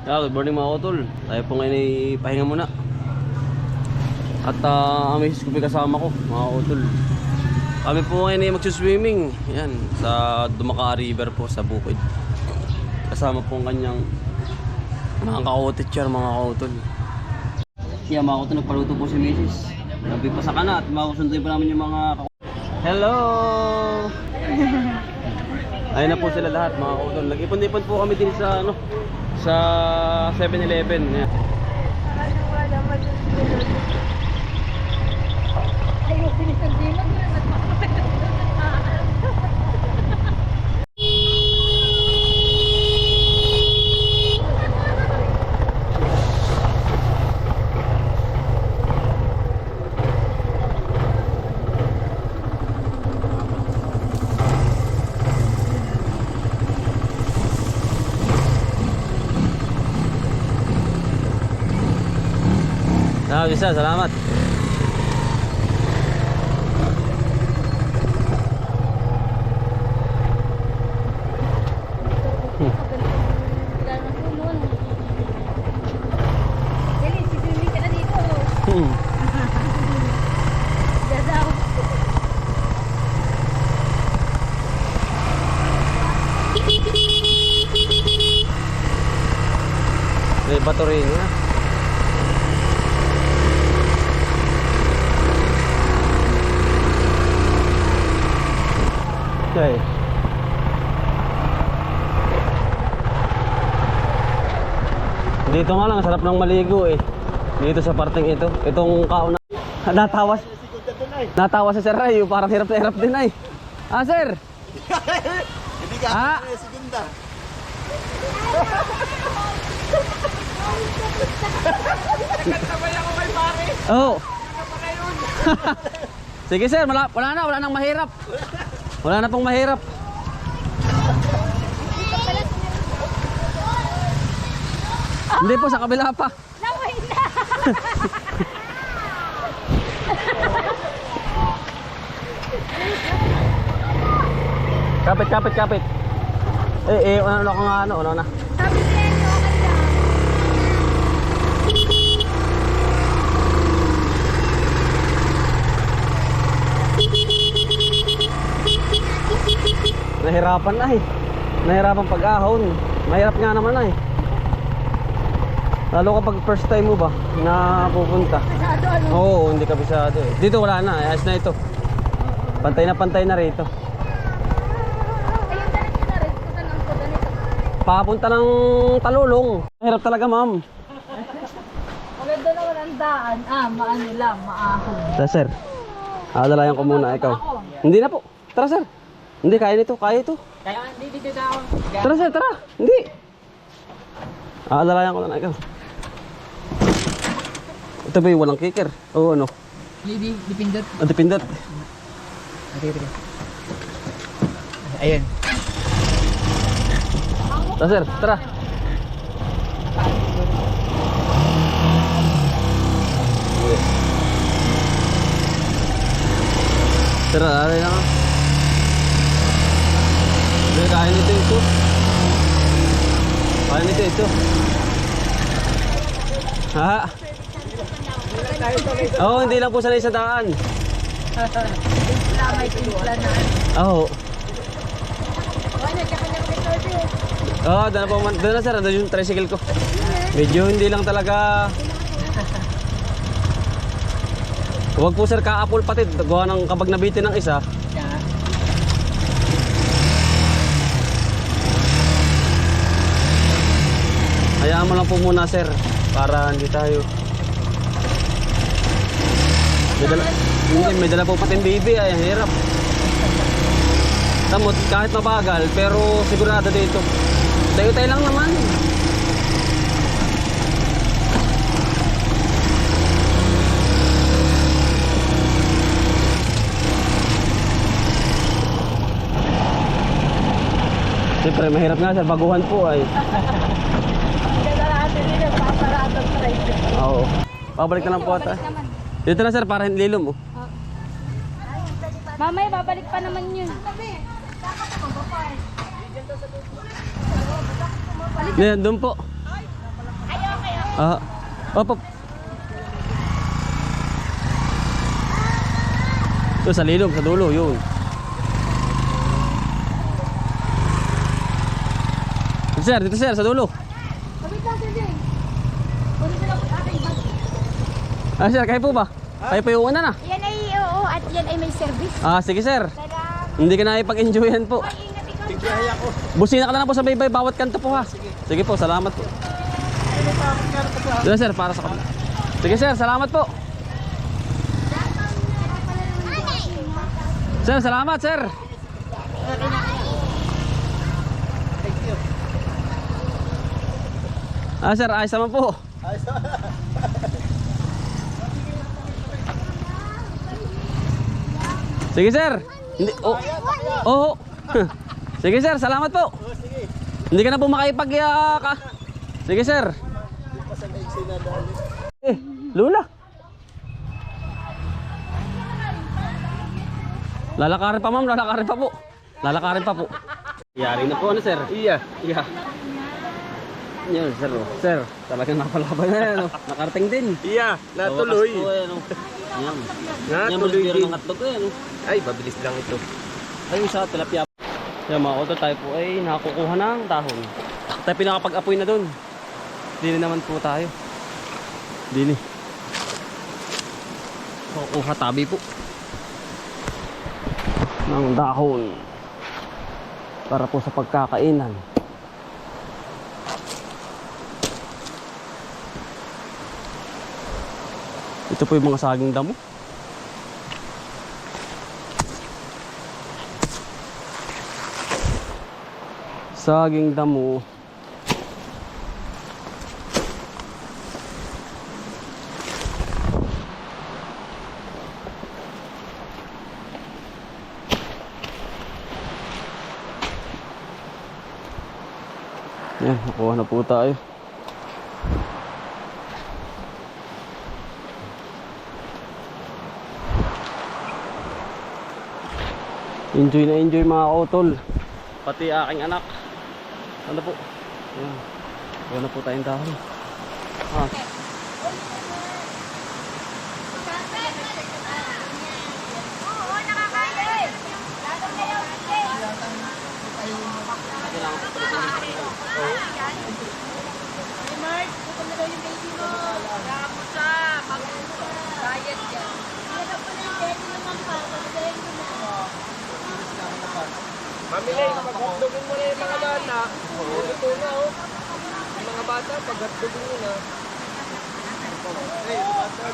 Good morning mga utol. Tayo po ngayon ay pahinga muna. At ang misis ko kasama ko mga utol. Kami po ngayon ay magsuswimming. Yan, sa Dumaka River po sa bukid. Kasama po ang kanyang mga ka-teacher mga utol. Kaya mga utol, nagpaluto po si misis. Nagpipasa ka na at makusunduin po namin yung mga Hello! Ayun na po sila lahat mga utol. Nag-ipon-ipon po kami din sa sa 7-Eleven. Yeah. Bisa, salamat. May bato rin ya. Okay. Dito nga lang, sarap ng maligo eh. Dito sa parteng ito. Itong kauna. Natawa si Sir Ray. Parang hirap na hirap din ay. Ah, Sir! Hindi ka ako na segunda. Nagkasabay ako kay pare. Oo. Sige Sir, wala nang mahirap. Wala na pong mahirap. Hindi po, sa kabila pa. Naway na! Kapit. Ano ko nga ano na. Sabi niya, okay lang. Nahirapan na eh. Nahirapan pag-ahon. Mahirap nga naman na eh. Lalo kapag first time mo ba na pupunta. Masyado ano? Oo, hindi kabisado eh. Dito wala na, ayos na ito. Pantay na rito. Ayun talaga na rin. Kung saan ang punta nito? Papunta ng Talulong. Mahirap talaga, ma'am. Maganda na walang daan. Maano lang, maahon. Sir. Adalayan ko muna ikaw. Hindi na po. Tara, sir. Hindi, kaya nito, kaya ito. Kaya hindi dito na ako. Tara, sir, tara. Hindi. Adalayan ko na ikaw. Ito ba yung walang kicker? O ano? Dipindot. Dipindot. Ayun. Tara, sir, tara. Tara, alay na ka. Kaya nito ito. Kaya nito ito. Ha? Oo, hindi lang po sanay sa daan. Wala may timpla na. Oo. Wala, tsaka lang may sorte. Oo, doon na sir, doon yung tricycle ko. Medyo hindi lang talaga. Huwag po sir ka-apple patid. Gawa ng kapag nabitin ng isa. Hayaan mo lang po muna sir. Para hindi tayo. May dala po pating baby. Ay, hirap. Tamot, kahit mabagal. Pero sigurado dito. Tayo-tayo lang naman. Siyempre, mahirap nga sir, baguhan po ay. Oo. Babalik na lang po ata. Dito na sir, para hindi lilom. Mamaya babalik pa naman yun. Yan, doon po. Ah, op. Ito sa lilom, sa dulo, yun. Dito sir, sa dulo. Kapit lang, sir Jay. Kunin ko lang po aking bag. Ah sir, kayo po ba? Kayo po yung una na. Yan ay, oo, at yan ay may service. Ah, sige sir. Salamat. Hindi ka na ipag-enjoyan po. Ay, ingat ikaw. Tigyahay ako. Busina ka na lang po sa baybay bawat kanto po ha. Sige po, salamat po. Sige sir, para sa kapila. Sige sir, salamat po. Sir, salamat sir. Thank you. Ah sir, ayos naman po. Ayos. Sige sir. Hindi, oh. Oh. Sige sir, salamat po. Oh, sige. Hindi ka na po makipag ka. Sige sir. Di pa sa maiksi na dali. Eh, Lula. Lalakarin pa ma'am, lalakarin pa po. Lalakarin pa po. Yari na po ano sir? Iya. Yeah. Yun sir, oh. Sir, talagang napalaban na yan. Oh. Nakarating din. Iya, natuloy. Wakas po, eh, ano. Yan. Yan, Natuloy biro din. ng hotdog eh, ano. Ay, mabilis lang ito. Ay, sa tilapia. Yan mga auto, tayo po ay nakakukuha ng dahon. Tayo pinakapag-apoy na dun. Dili naman po tayo. Dili. Kukuha tabi po ng dahon para po sa pagkakainan. Ito po yung mga saging damo. Saging damo. Yan, nakuha na po tayo. Enjoy na enjoy mga otol. Pati aking anak. Ano po? Yan. Kuha na po tayong dahon. Ah. Oo, nakakain. Lalong na yung Mark, gutom na daw yung baby mo. Grabe siya. Mag-diet yan. Ano po na yung baby naman pa? Pag-diet mo na. Mamilay, pag-hotdogin mo na yung mga bata. Ito na, oh. Yung mga bata, pag-hotdogin mo na. Hey, bata.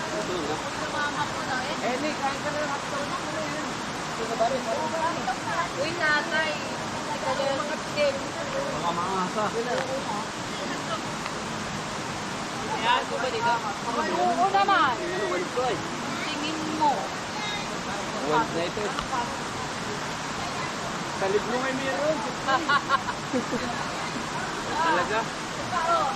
Mamilay. Eh, Nick, kain ka na ng hotdog. Uy, natay. Mga tip. Mga mangasa. Oo naman. Tingin mo. Once na ito. Salib mo ngay meron. Talaga? Oo.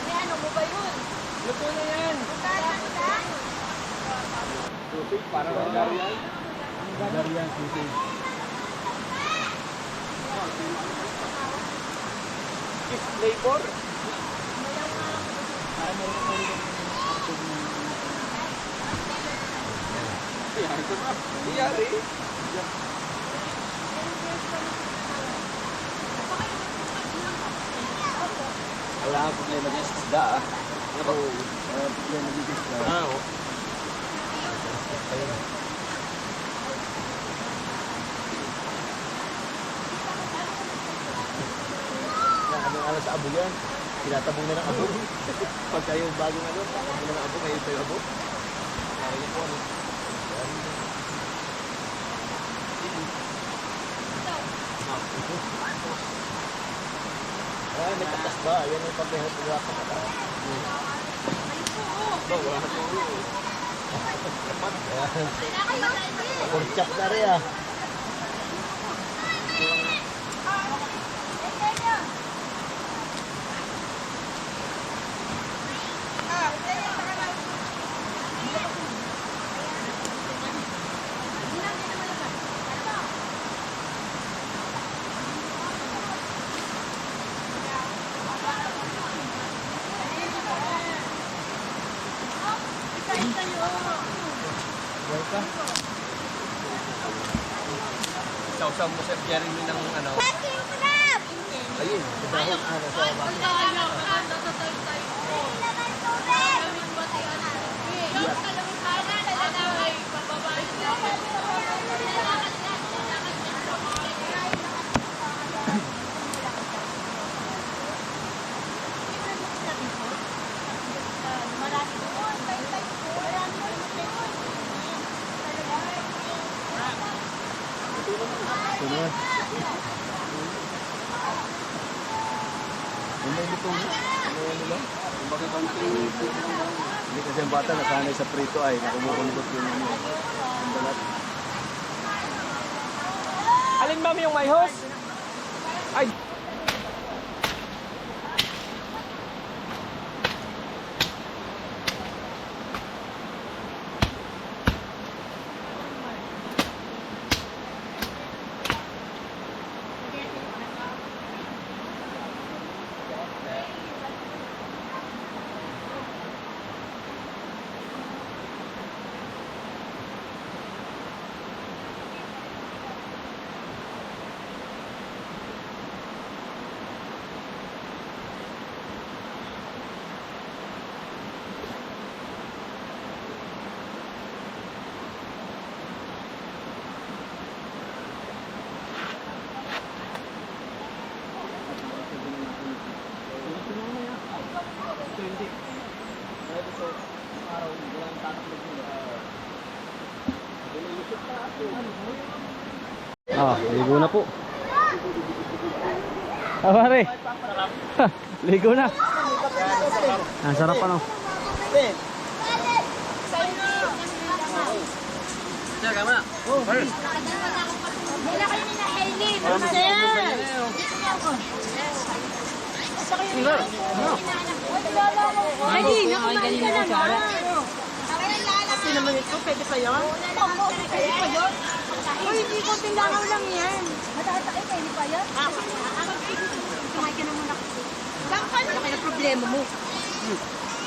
May ano mo ba yun? Luto na yan. Tubig, parang Hungarian. Hungarian tubig. Fish flavor? Iyari. Wala akong problema dyan sa isda ah. Ako, bigyan nagigis na. Oo. Anong alas sa abo yan? Tinatabong na ng abo. Pag kayo bagong ano, tatabong na ng abo, kayo tayo abo. Kaya yun po ano. Ah, may tatas ba? Yan yung pagkahot na ka pa. Wala na po. Kurchak na rin ah. Sausaw mo sa Jeremy ng ano. Ayun, dahon. Hindi kasi ang bata nasanay sa prito ay nakumukundot yun yung balat. Alin ma'am yung may hose? Ay! Ligo na po. Pare. Ligo na. Ang sarap ano. Diyan ka muna. Wala kayo nila Hailey. Hailey, nakabahan ka naman. Kasi naman ito, pwede pa yun? Pwede pa yun? Uy, hindi ko tindangaw lang yan. Matakit kayo pa yan? Kumain ka na muna kasi. Ano kaya problema mo?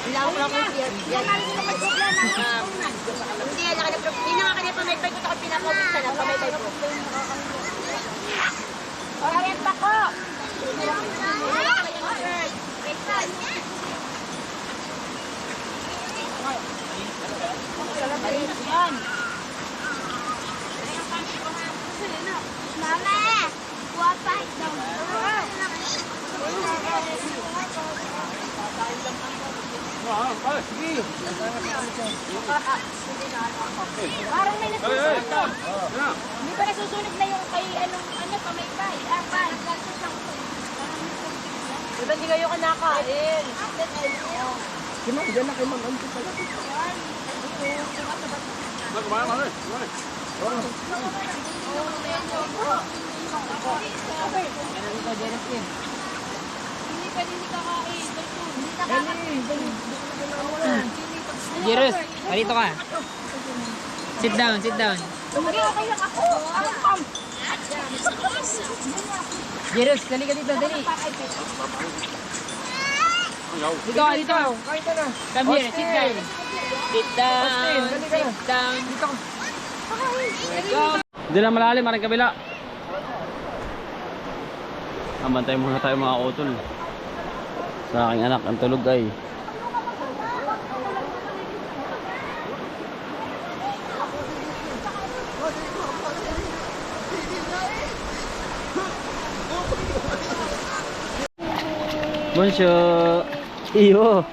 Wala ko lang kung yan. Hindi na nga kanya pamaypay ko ako pinakaubos ka lang. Pamaypay ko. Ayan pa ko. Mama! Guwapa daw. Parang may nasusunod. Hindi pa nasusunod na yung kay ano pamaypay. Ba't hindi kayo kanakain? Hindi pa din kakain. Jirus, dito ka. Sit down, sit down. Okay lang ako. Jirus, dali ka dito, dali. Dito ka, dito. Come here, sit down. Sit down, sit down. Dito ka. Hindi na malalim, marang kabila. Amantay muna tayo mga utol. Sa aking anak, ang tulog ay. Bonjour. Iyo.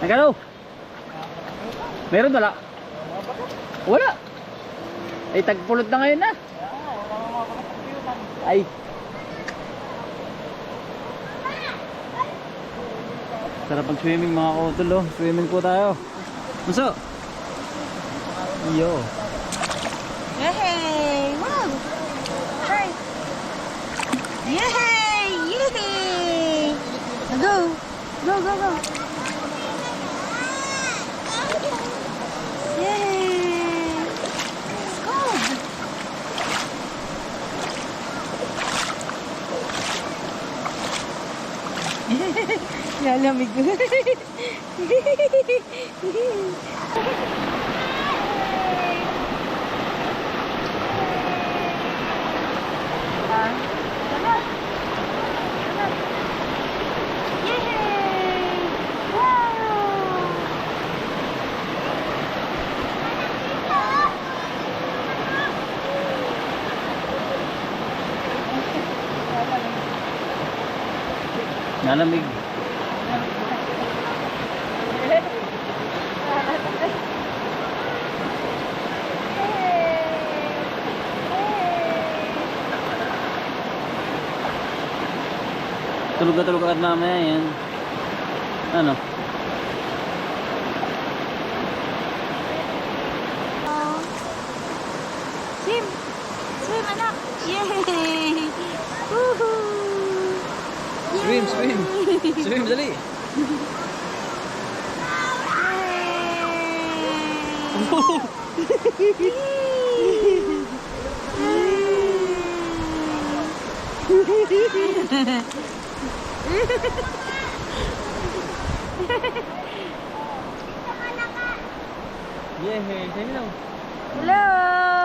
Nagano? Meron wala? Wala. Ay tagpulot na ngayon na. Ay. Sarap pag swimming mga kautol oh. Swimming po tayo. Maso. Iyo. Yay! Wow! Try! Yay! Yay! Go! Go, go, go! Yay! Go! Lalamig. Nalamig. Tulog na tulog agad mamaya yan. Ano? Swim! Swim, anak! Yay! Woohoo! Swim, swim! Swim, dali! Yehey, sa'yo lang. Hello!